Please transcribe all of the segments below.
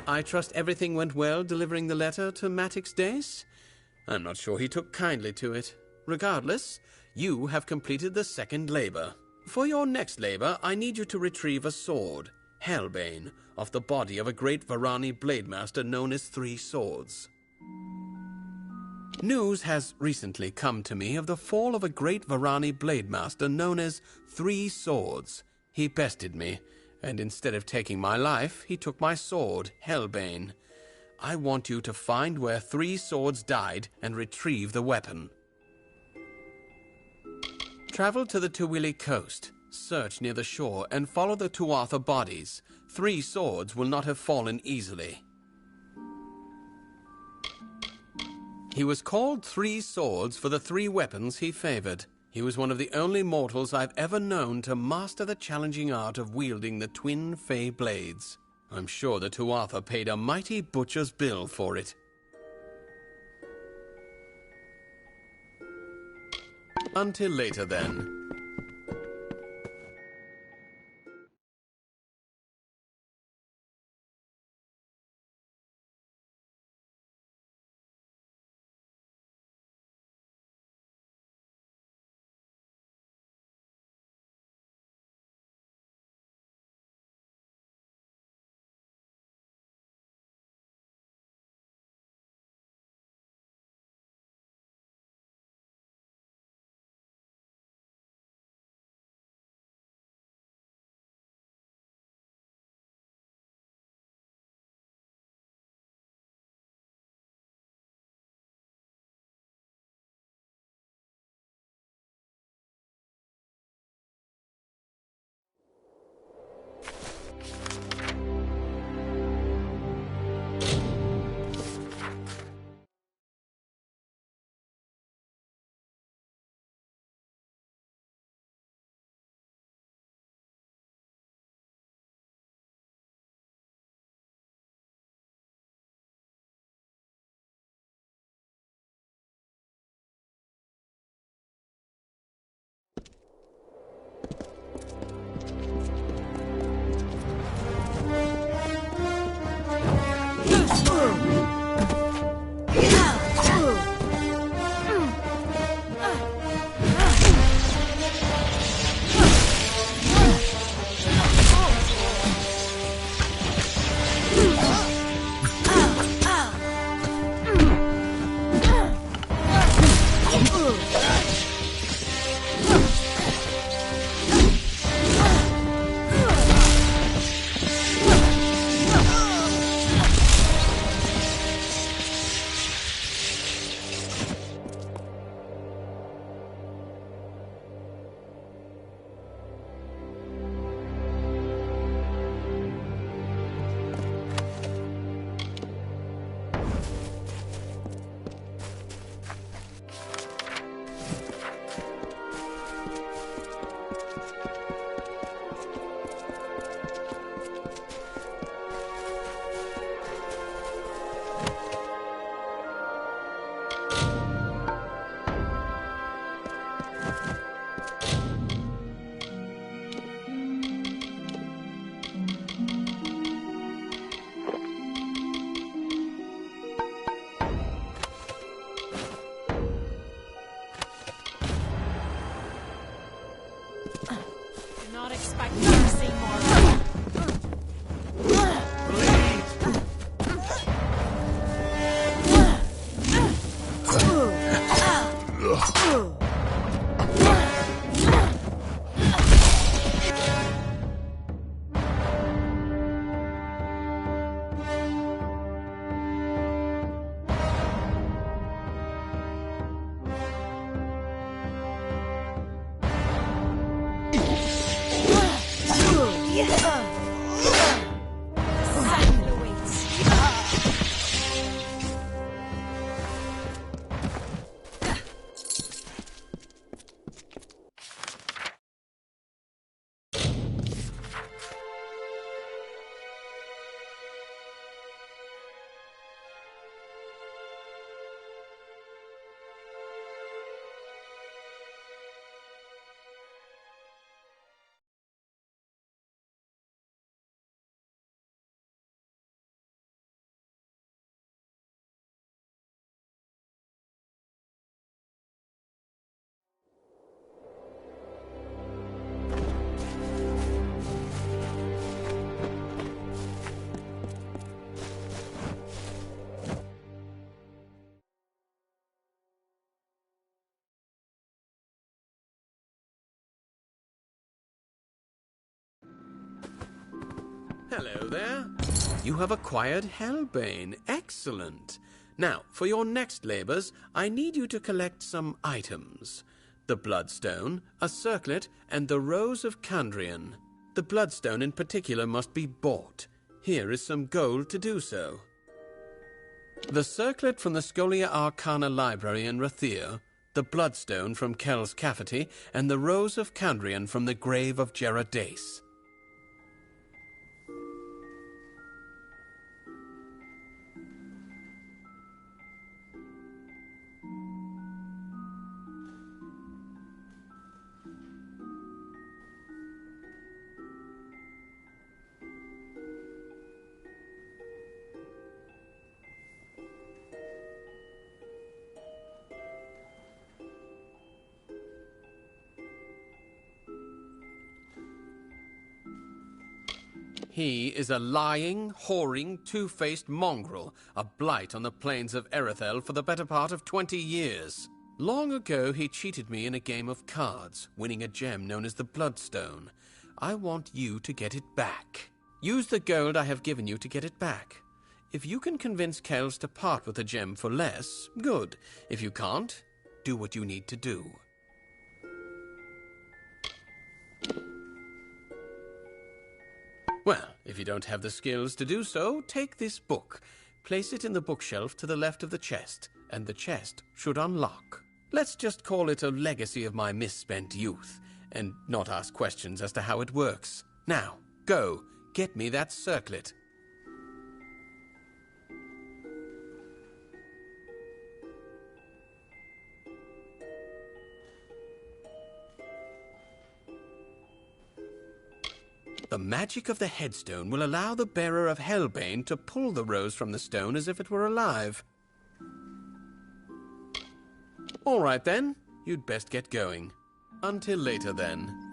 I trust everything went well delivering the letter to Matix Dace? I'm not sure he took kindly to it. Regardless, you have completed the second labor. For your next labor, I need you to retrieve a sword, Hellbane, off the body of a great Varani blademaster known as Three Swords. News has recently come to me of the fall of a great Varani blademaster known as Three Swords. He bested me, and instead of taking my life, he took my sword, Hellbane. I want you to find where Three Swords died and retrieve the weapon. Travel to the Tuwili coast, search near the shore, and follow the Tuatha bodies. Three Swords will not have fallen easily. He was called Three Swords for the three weapons he favored. He was one of the only mortals I've ever known to master the challenging art of wielding the twin Fey blades. I'm sure the Tuatha paid a mighty butcher's bill for it. Until later, then. Silent awaits. Hello there. You have acquired Hellbane. Excellent. Now, for your next labors, I need you to collect some items. The Bloodstone, a circlet, and the Rose of Kandrian. The Bloodstone in particular must be bought. Here is some gold to do so. The circlet from the Scholia Arcana Library in Rathir, the Bloodstone from Kel's Cafety, and the Rose of Kandrian from the Grave of Geradace. He is a lying, whoring, two-faced mongrel, a blight on the plains of Erethel for the better part of 20 years. Long ago he cheated me in a game of cards, winning a gem known as the Bloodstone. I want you to get it back. Use the gold I have given you to get it back. If you can convince Kells to part with the gem for less, good. If you can't, do what you need to do. Well, if you don't have the skills to do so, take this book. Place it in the bookshelf to the left of the chest, and the chest should unlock. Let's just call it a legacy of my misspent youth, and not ask questions as to how it works. Now, go, get me that circlet. The magic of the headstone will allow the bearer of Hellbane to pull the rose from the stone as if it were alive. All right then, you'd best get going. Until later then.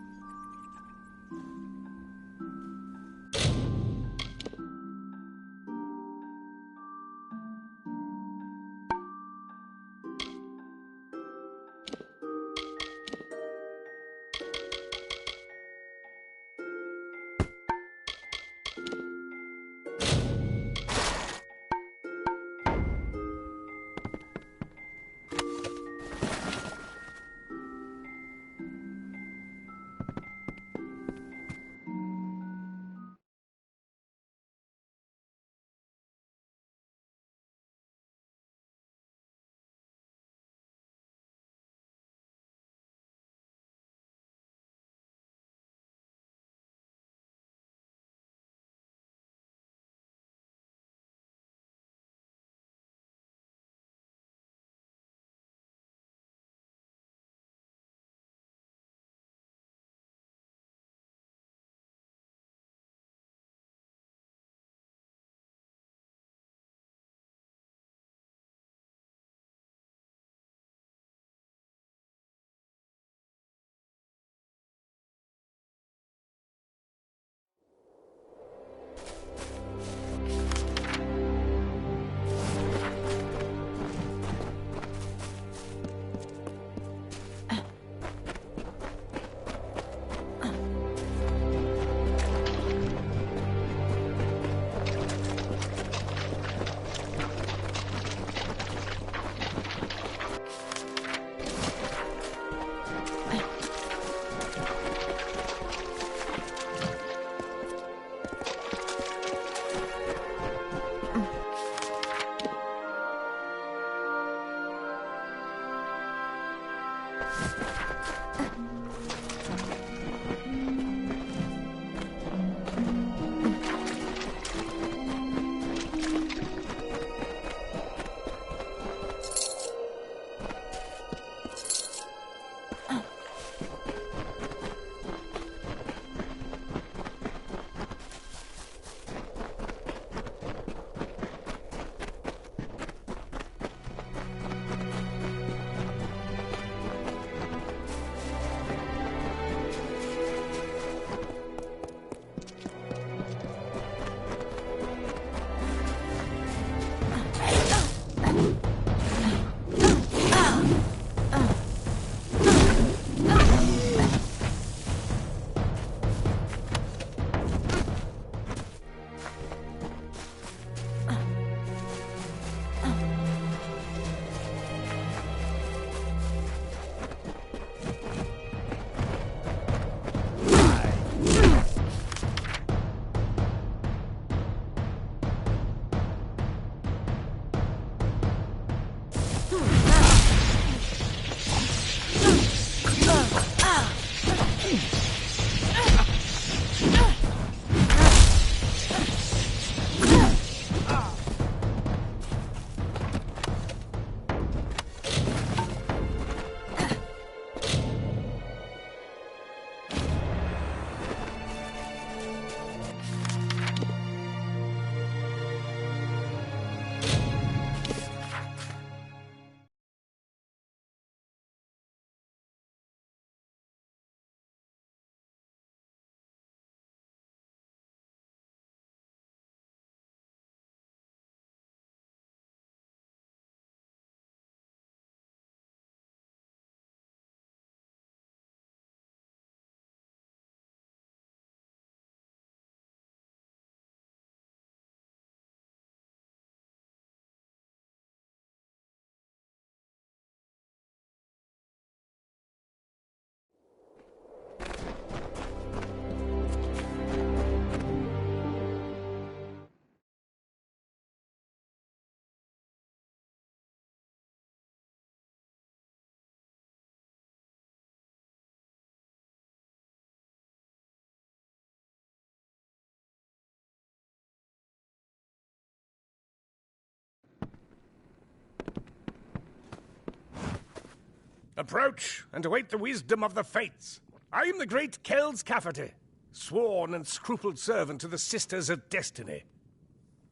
Approach and await the wisdom of the fates. I am the great Kel's Cafferty, sworn and scrupled servant to the Sisters of Destiny.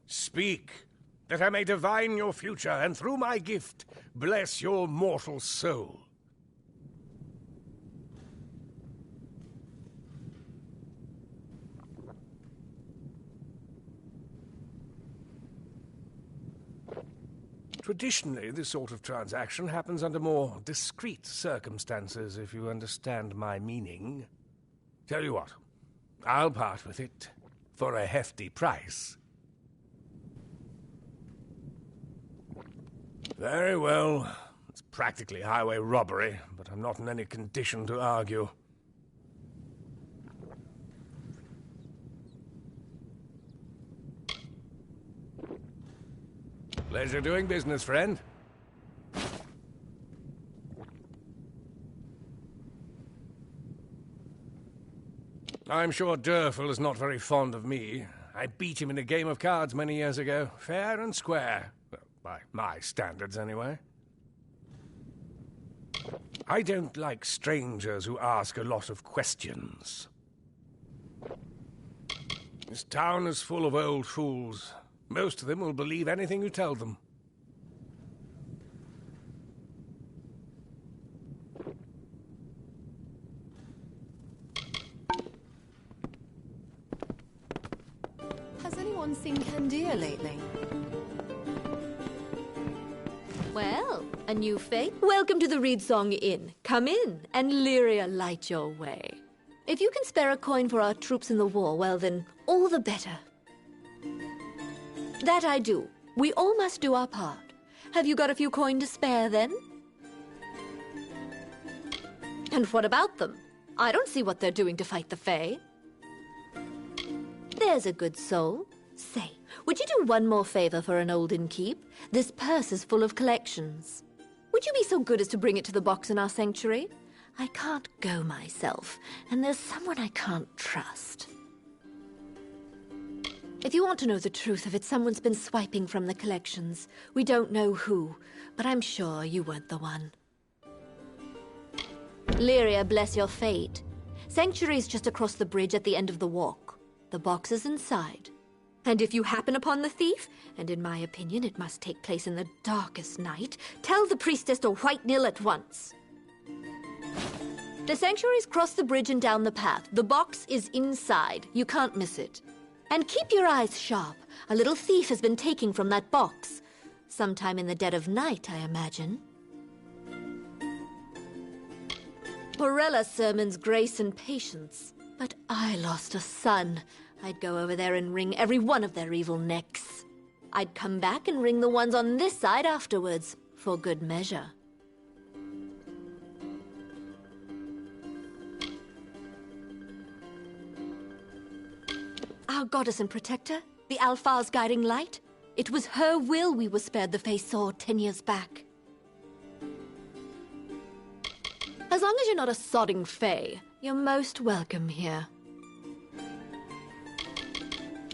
Speak, that I may divine your future, and through my gift, bless your mortal soul. Traditionally, this sort of transaction happens under more discreet circumstances, if you understand my meaning. Tell you what, I'll part with it for a hefty price. Very well. It's practically highway robbery, but I'm not in any condition to argue. Pleasure doing business, friend. I'm sure Durfel is not very fond of me. I beat him in a game of cards many years ago, fair and square. Well, by my standards, anyway. I don't like strangers who ask a lot of questions. This town is full of old fools. Most of them will believe anything you tell them. Has anyone seen Candia lately? Well, a new fate? Welcome to the Reedsong Inn. Come in, and Lyria light your way. If you can spare a coin for our troops in the war, well then, all the better. That I do. We all must do our part. Have you got a few coin to spare, then? And what about them? I don't see what they're doing to fight the Fae. There's a good soul. Say, would you do one more favor for an old innkeep? This purse is full of collections. Would you be so good as to bring it to the box in our sanctuary? I can't go myself, and there's someone I can't trust. If you want to know the truth of it, someone's been swiping from the collections. We don't know who, but I'm sure you weren't the one. Lyria, bless your fate. Sanctuary's just across the bridge at the end of the walk. The box is inside. And if you happen upon the thief, and in my opinion it must take place in the darkest night, tell the priestess to white nil at once. The sanctuary's crossed the bridge and down the path. The box is inside. You can't miss it. And keep your eyes sharp. A little thief has been taking from that box. Sometime in the dead of night, I imagine. Porella sermons grace and patience. But I lost a son. I'd go over there and wring every one of their evil necks. I'd come back and wring the ones on this side afterwards, for good measure. Our goddess and protector, the Alphar's guiding light, it was her will we were spared the Fae sword 10 years back. As long as you're not a sodding Fae, you're most welcome here.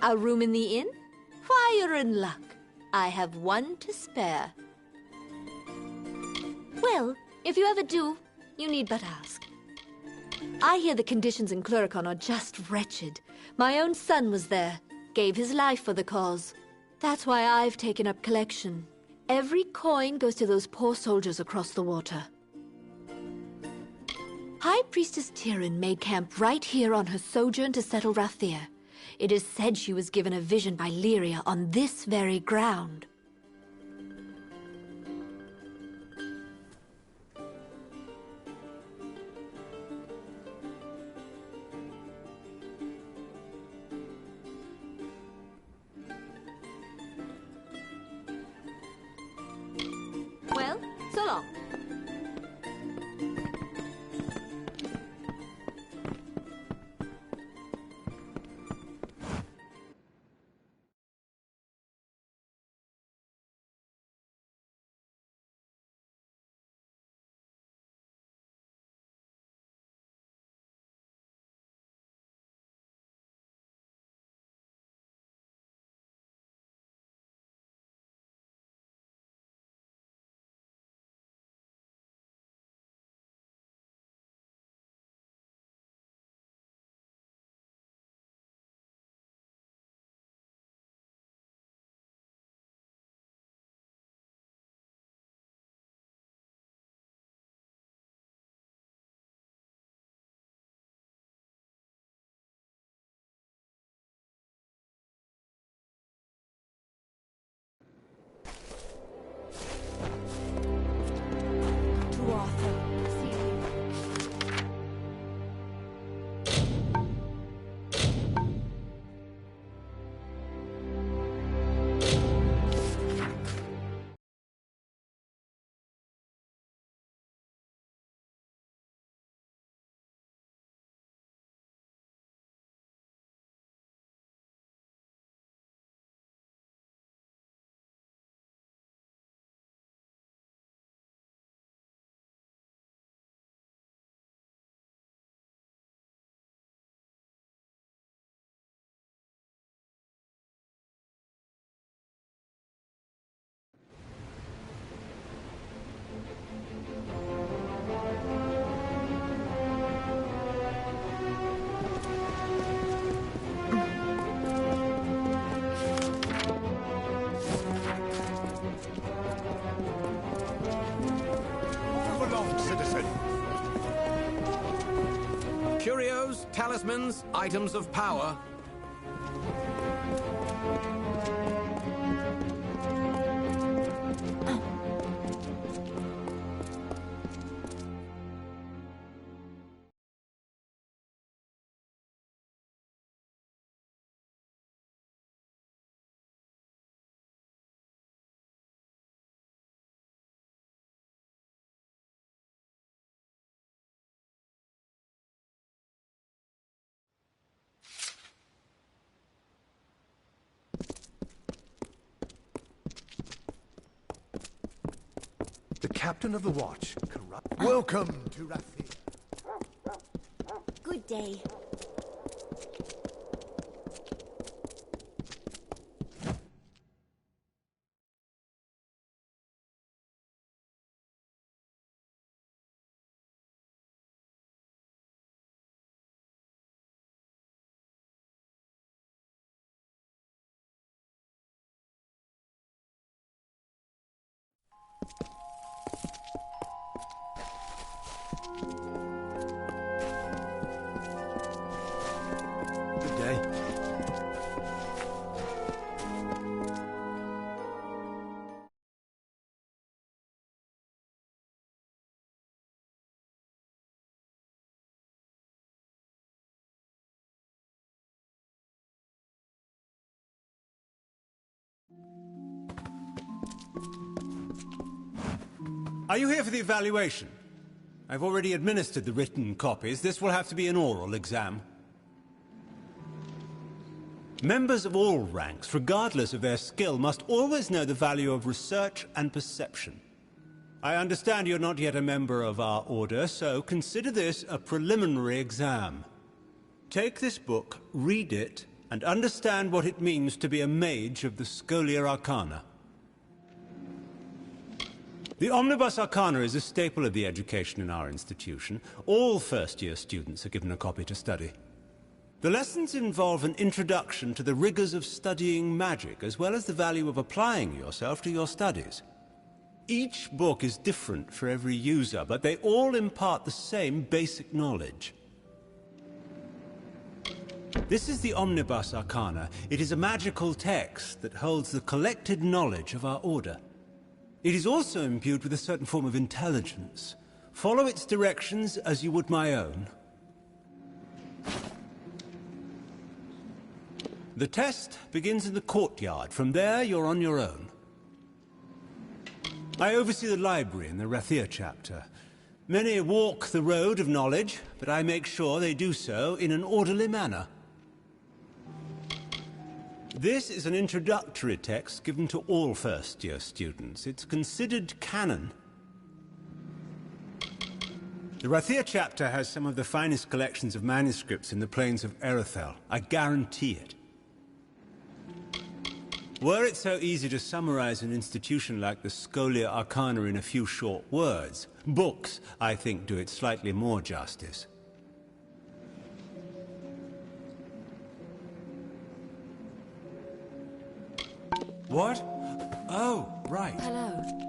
A room in the inn? Why, you're in luck. I have one to spare. Well, if you ever do, you need but ask. I hear the conditions in Cluricon are just wretched. My own son was there, gave his life for the cause. That's why I've taken up collection. Every coin goes to those poor soldiers across the water. High Priestess Tyrion made camp right here on her sojourn to settle Rathir. It is said she was given a vision by Lyria on this very ground. Well, so long. Curios, talismans, items of power. The captain of the watch. Corrupt. Welcome to Rathi. Good day. Good day. Are you here for the evaluation? I've already administered the written copies. This will have to be an oral exam. Members of all ranks, regardless of their skill, must always know the value of research and perception. I understand you're not yet a member of our order, so consider this a preliminary exam. Take this book, read it, and understand what it means to be a mage of the Scholia Arcana. The Omnibus Arcana is a staple of the education in our institution. All first-year students are given a copy to study. The lessons involve an introduction to the rigors of studying magic, as well as the value of applying yourself to your studies. Each book is different for every user, but they all impart the same basic knowledge. This is the Omnibus Arcana. It is a magical text that holds the collected knowledge of our order. It is also imbued with a certain form of intelligence. Follow its directions as you would my own. The test begins in the courtyard. From there, you're on your own. I oversee the library in the Rathir chapter. Many walk the road of knowledge, but I make sure they do so in an orderly manner. This is an introductory text given to all first-year students. It's considered canon. The Rathir chapter has some of the finest collections of manuscripts in the plains of Erethel. I guarantee it. Were it so easy to summarize an institution like the Scholia Arcana in a few short words, books, I think, do it slightly more justice. What? Oh, right. Hello.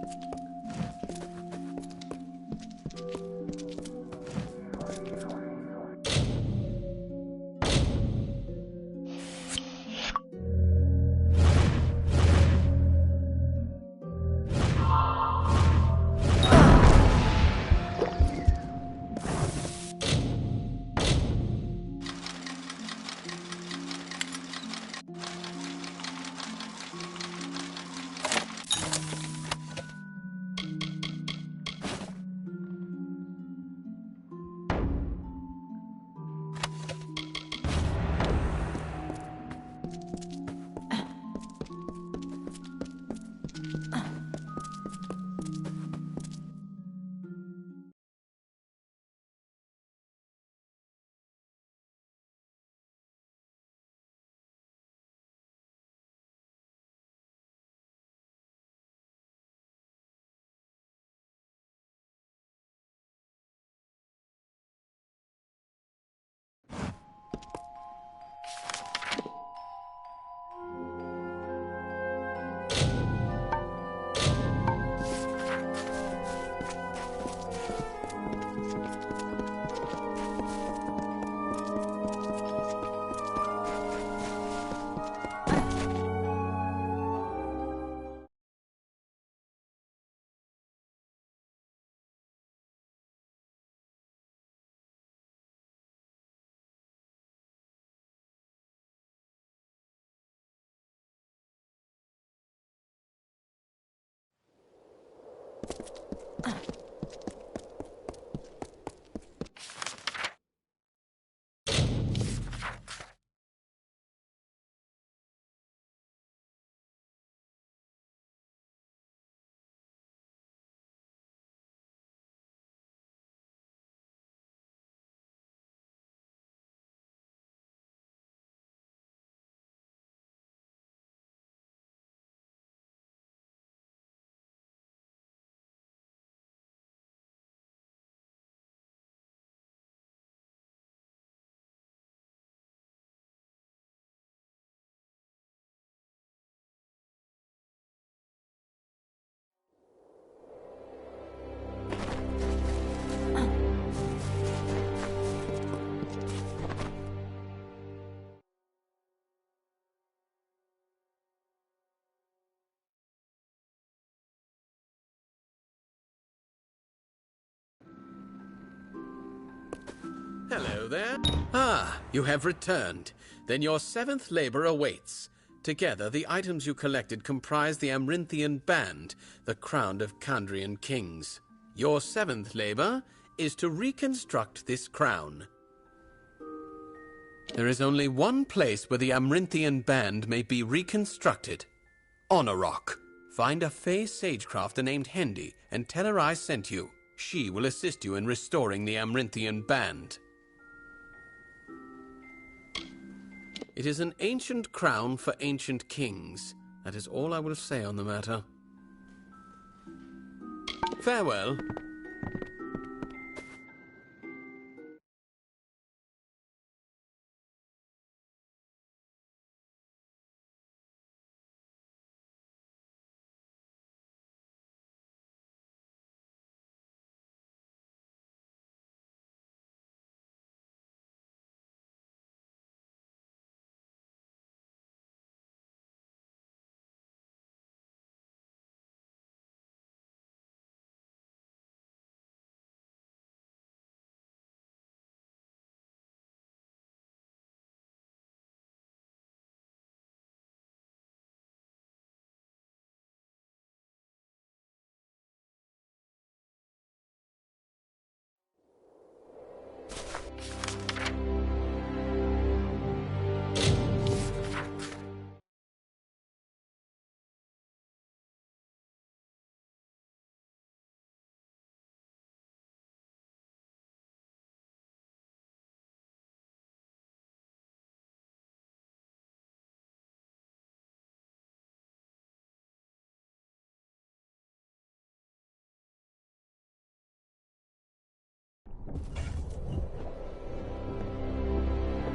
Hello there. Ah, you have returned. Then your 7th labor awaits. Together, the items you collected comprise the Amrinthian Band, the crown of Kandrian kings. Your 7th labor is to reconstruct this crown. There is only one place where the Amrinthian Band may be reconstructed. On a rock. Find a Fey sagecrafter named Hendy and tell her I sent you. She will assist you in restoring the Amrinthian Band. It is an ancient crown for ancient kings. That is all I will say on the matter. Farewell.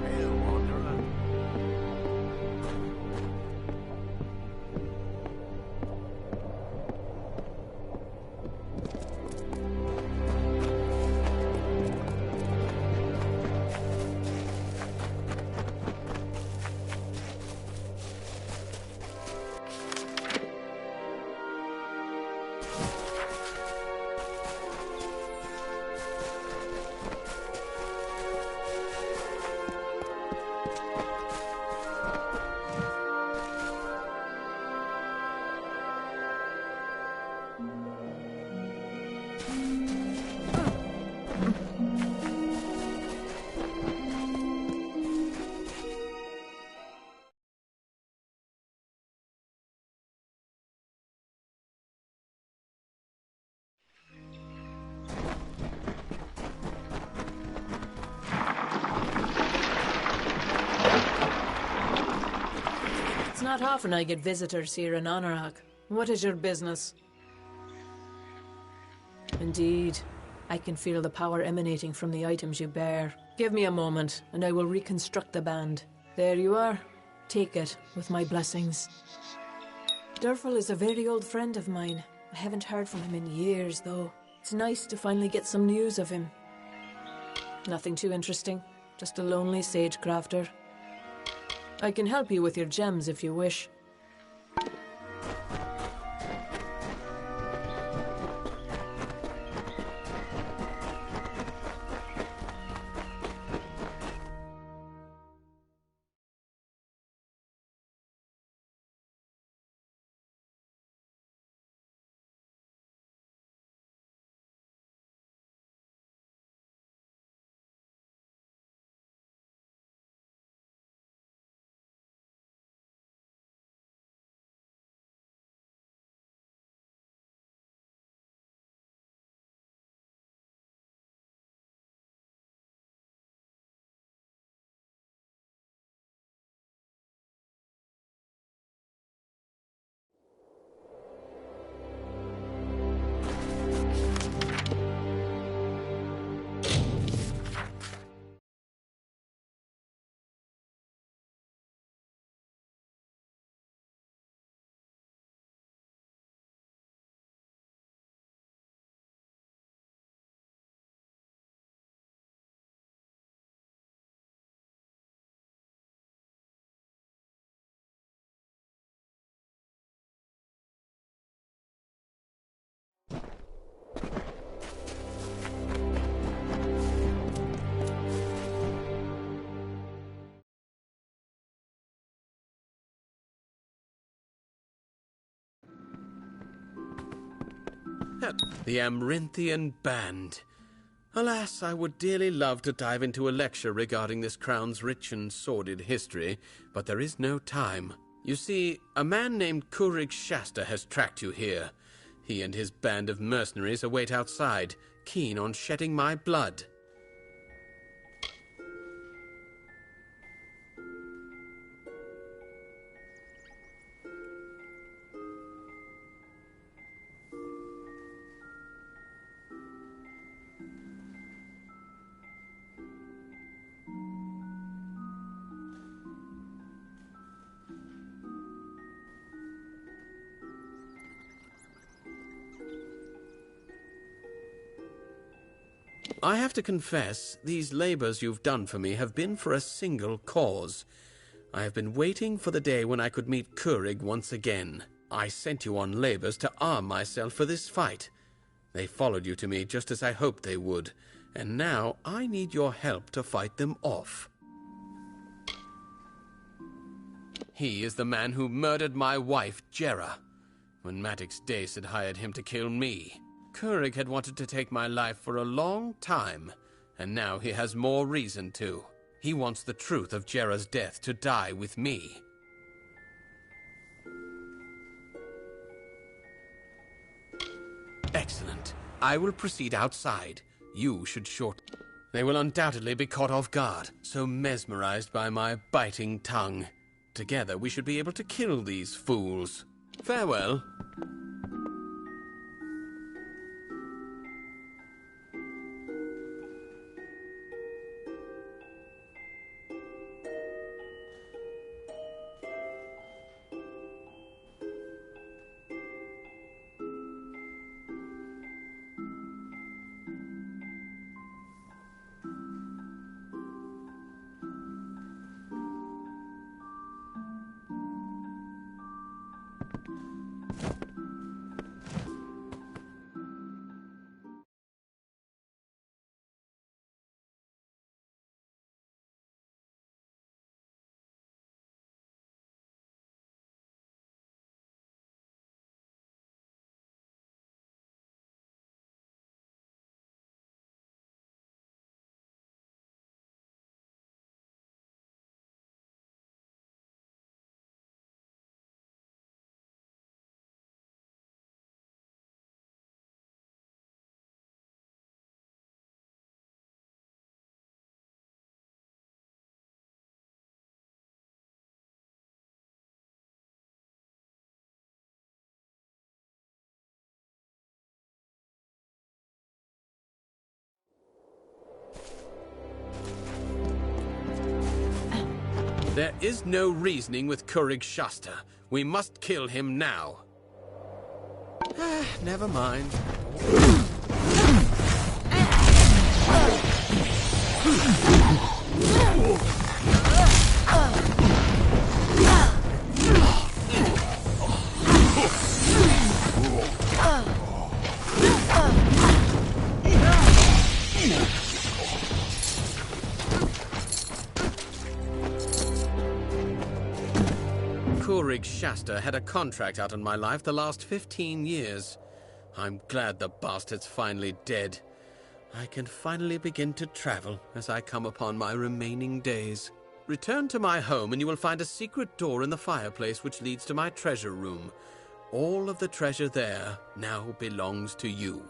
Hail, wanderer. It's not often I get visitors here in Anorak. What is your business? Indeed. I can feel the power emanating from the items you bear. Give me a moment, and I will reconstruct the band. There you are. Take it, with my blessings. Durfel is a very old friend of mine. I haven't heard from him in years, though. It's nice to finally get some news of him. Nothing too interesting. Just a lonely sagecrafter. I can help you with your gems if you wish. The Amarinthian Band. Alas, I would dearly love to dive into a lecture regarding this crown's rich and sordid history, but there is no time. You see, a man named Kurig Shasta has tracked you here. He and his band of mercenaries await outside, keen on shedding my blood. I have to confess, these labors you've done for me have been for a single cause. I have been waiting for the day when I could meet Kurig once again. I sent you on labors to arm myself for this fight. They followed you to me just as I hoped they would, and now I need your help to fight them off. He is the man who murdered my wife, Jera, when Matix Dace had hired him to kill me. Kurig had wanted to take my life for a long time, and now he has more reason to. He wants the truth of Jera's death to die with me. Excellent. I will proceed outside. You should short... They will undoubtedly be caught off guard, so mesmerized by my biting tongue. Together we should be able to kill these fools. Farewell. There is no reasoning with Kurig Shasta. We must kill him now. Never mind. Kurig Shasta had a contract out on my life the last 15 years. I'm glad the bastard's finally dead. I can finally begin to travel as I come upon my remaining days. Return to my home and you will find a secret door in the fireplace which leads to my treasure room. All of the treasure there now belongs to you.